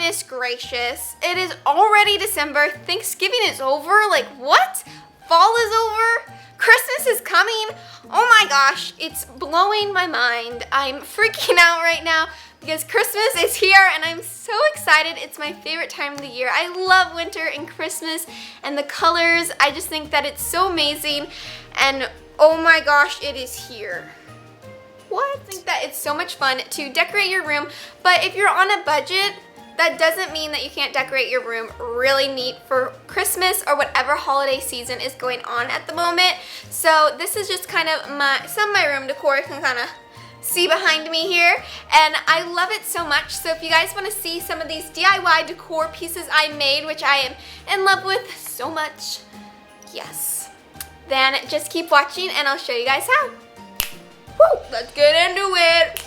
goodness gracious. It is already December. Thanksgiving is over. Like, what? Fall is over? Christmas is coming. Oh my gosh, it's blowing my mind. I'm freaking out right now because Christmas is here and I'm so excited. It's my favorite time of the year. I love winter and Christmas and the colors. I just think that it's so amazing, and oh my gosh, it is here. What? I think that it's so much fun to decorate your room, but if you're on a budget, that doesn't mean that you can't decorate your room really neat for Christmas or whatever holiday season is going on at the moment. So this is just kind of some of my room decor. You can kind of see behind me here, and I love it so much. So if you guys want to see some of these DIY decor pieces I made, which I am in love with so much, yes, then just keep watching and I'll show you guys how. Woo, let's get into it.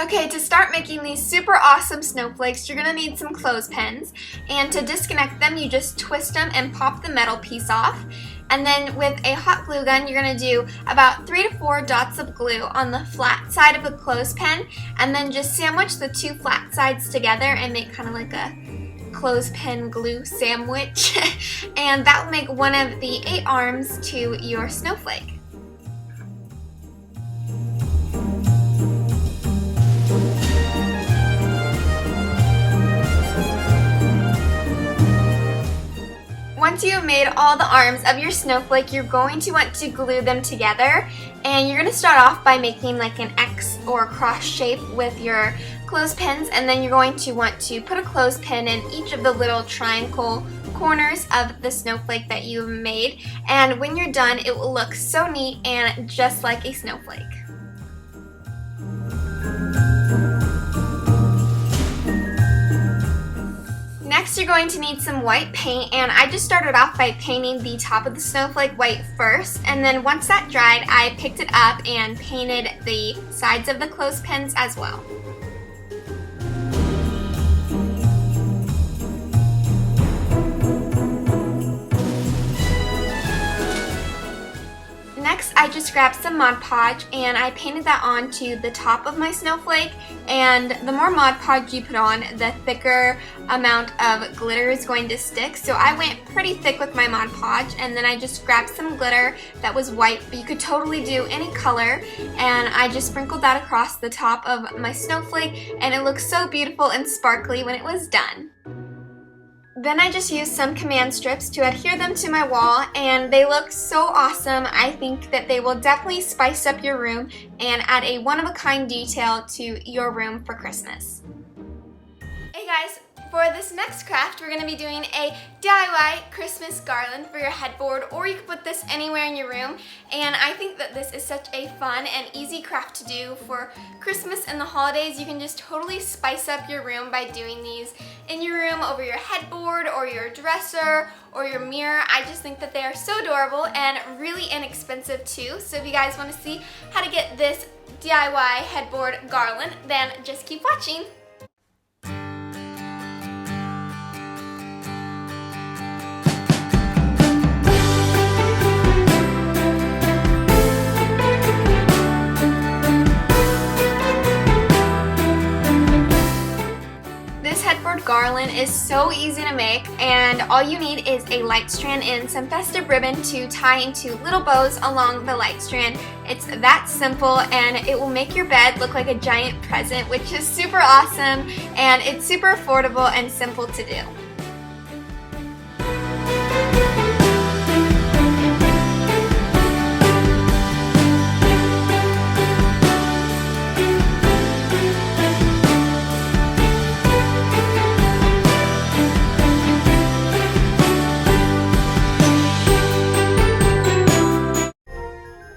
Okay, to start making these super awesome snowflakes, you're gonna need some clothespins, and to disconnect them, you just twist them and pop the metal piece off. And then with a hot glue gun, you're gonna do about 3 to 4 dots of glue on the flat side of the clothespin, and then just sandwich the two flat sides together and make kind of like a clothespin glue sandwich. And that will make one of the 8 arms to your snowflake. Once you have made all the arms of your snowflake, you're going to want to glue them together, and you're going to start off by making like an X or cross shape with your clothespins, and then you're going to want to put a clothespin in each of the little triangle corners of the snowflake that you've made, and when you're done, it will look so neat and just like a snowflake. Next, you're going to need some white paint, and I just started off by painting the top of the snowflake white first, and then once that dried, I picked it up and painted the sides of the clothespins as well. Next, I just grabbed some Mod Podge and I painted that onto the top of my snowflake, and the more Mod Podge you put on, the thicker amount of glitter is going to stick. So I went pretty thick with my Mod Podge, and then I just grabbed some glitter that was white, but you could totally do any color, and I just sprinkled that across the top of my snowflake, and it looked so beautiful and sparkly when it was done. Then I just used some command strips to adhere them to my wall, and they look so awesome. I think that they will definitely spice up your room and add a one-of-a-kind detail to your room for Christmas. Hey guys, for this next craft, we're going to be doing a DIY Christmas garland for your headboard, or you can put this anywhere in your room. And I think that this is such a fun and easy craft to do for Christmas and the holidays. You can just totally spice up your room by doing these in your room, over your headboard, or your dresser, or your mirror. I just think that they are so adorable and really inexpensive too. So if you guys want to see how to get this DIY headboard garland, then just keep watching. Garland is so easy to make, and all you need is a light strand and some festive ribbon to tie into little bows along the light strand. It's that simple, and it will make your bed look like a giant present, which is super awesome, and it's super affordable and simple to do.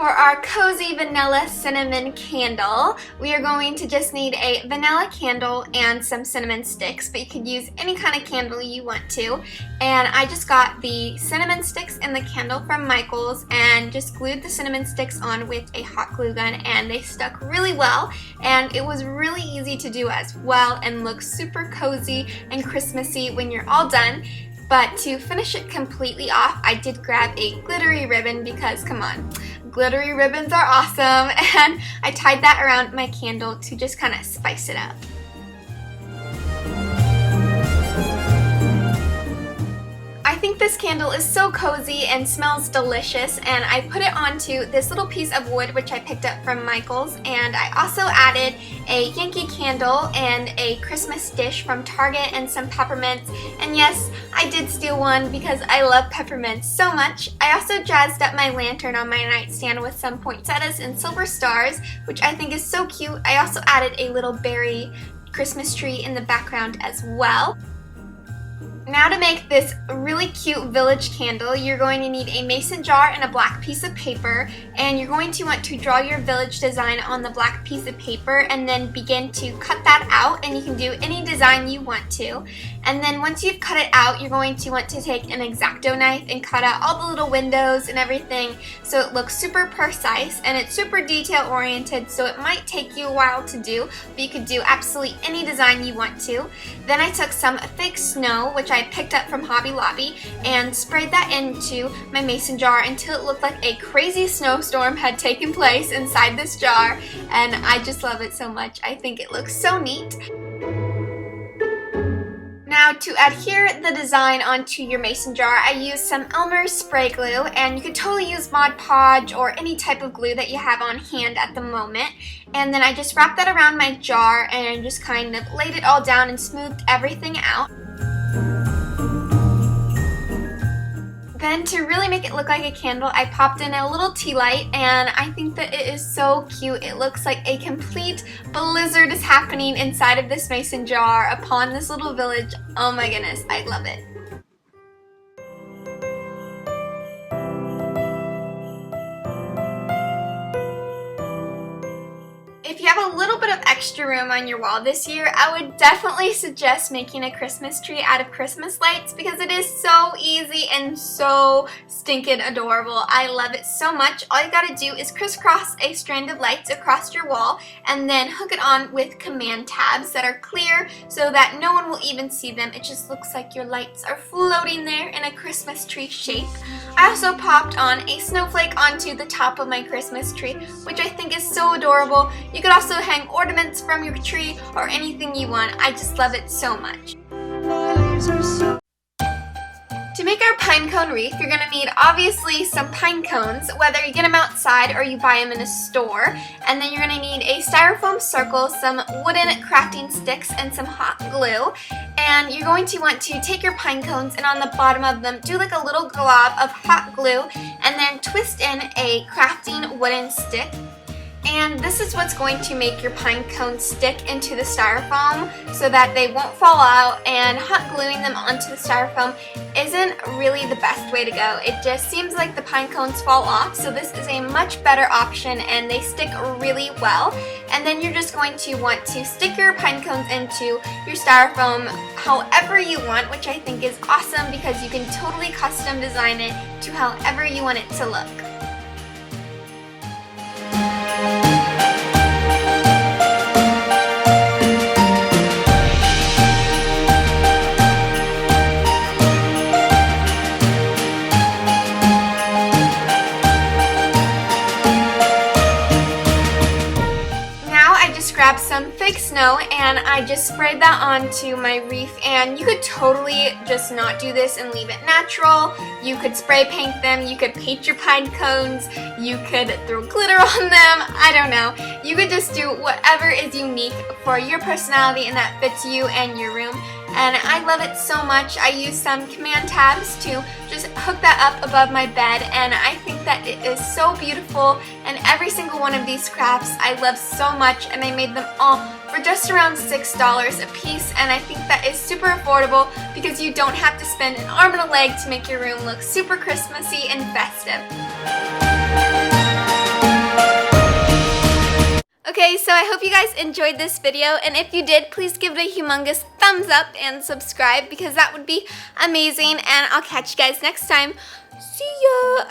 Our cozy vanilla cinnamon candle, we are going to just need a vanilla candle and some cinnamon sticks, but you could use any kind of candle you want to. And I just got the cinnamon sticks and the candle from Michael's and just glued the cinnamon sticks on with a hot glue gun, and they stuck really well, and it was really easy to do as well and looks super cozy and Christmassy when you're all done. But to finish it completely off, I did grab a glittery ribbon because, come on, glittery ribbons are awesome, and I tied that around my candle to just kind of spice it up. I think this candle is so cozy and smells delicious, and I put it onto this little piece of wood which I picked up from Michael's, and I also added a Yankee candle and a Christmas dish from Target and some peppermints, and yes, I did steal one because I love peppermints so much. I also jazzed up my lantern on my nightstand with some poinsettias and silver stars, which I think is so cute. I also added a little berry Christmas tree in the background as well. Now to make this really cute village candle, you're going to need a mason jar and a black piece of paper, and you're going to want to draw your village design on the black piece of paper and then begin to cut that out, and you can do any design you want to. And then once you've cut it out, you're going to want to take an X-Acto knife and cut out all the little windows and everything so it looks super precise, and it's super detail oriented, so it might take you a while to do, but you could do absolutely any design you want to. Then I took some fake snow, which I picked up from Hobby Lobby, and sprayed that into my mason jar until it looked like a crazy snowstorm had taken place inside this jar, and I just love it so much. I think it looks so neat. Now to adhere the design onto your mason jar, I used some Elmer's spray glue, and you could totally use Mod Podge or any type of glue that you have on hand at the moment. And then I just wrapped that around my jar and just kind of laid it all down and smoothed everything out. Then to really make it look like a candle, I popped in a little tea light, and I think that it is so cute. It looks like a complete blizzard is happening inside of this mason jar upon this little village. Oh my goodness, I love it. If you have a little bit of extra room on your wall this year, I would definitely suggest making a Christmas tree out of Christmas lights because it is so easy and so stinking adorable. I love it so much. All you gotta do is crisscross a strand of lights across your wall and then hook it on with command tabs that are clear so that no one will even see them. It just looks like your lights are floating there in a Christmas tree shape. I also popped on a snowflake onto the top of my Christmas tree, which I think is so adorable. You could also hang ornaments from your tree or anything you want. I just love it so much. To make our pine cone wreath, you're going to need obviously some pine cones, whether you get them outside or you buy them in a store. And then you're going to need a styrofoam circle, some wooden crafting sticks, and some hot glue. And you're going to want to take your pine cones and on the bottom of them do like a little glob of hot glue and then twist in a crafting wooden stick. And this is what's going to make your pine cones stick into the styrofoam so that they won't fall out, and hot gluing them onto the styrofoam isn't really the best way to go. It just seems like the pine cones fall off, so this is a much better option and they stick really well. And then you're just going to want to stick your pine cones into your styrofoam however you want, which I think is awesome because you can totally custom design it to however you want it to look. Grabbed some fake snow and I just sprayed that onto my wreath, and you could totally just not do this and leave it natural. You could spray paint them, you could paint your pine cones, you could throw glitter on them, I don't know. You could just do whatever is unique for your personality and that fits you and your room. And I love it so much. I used some command tabs to just hook that up above my bed, and I think that it is so beautiful, and every single one of these crafts I love so much, and I made them all for just around $6 a piece, and I think that is super affordable because you don't have to spend an arm and a leg to make your room look super Christmassy and festive. Okay, so I hope you guys enjoyed this video, and if you did, please give it a humongous thumbs up and subscribe because that would be amazing, and I'll catch you guys next time. See ya!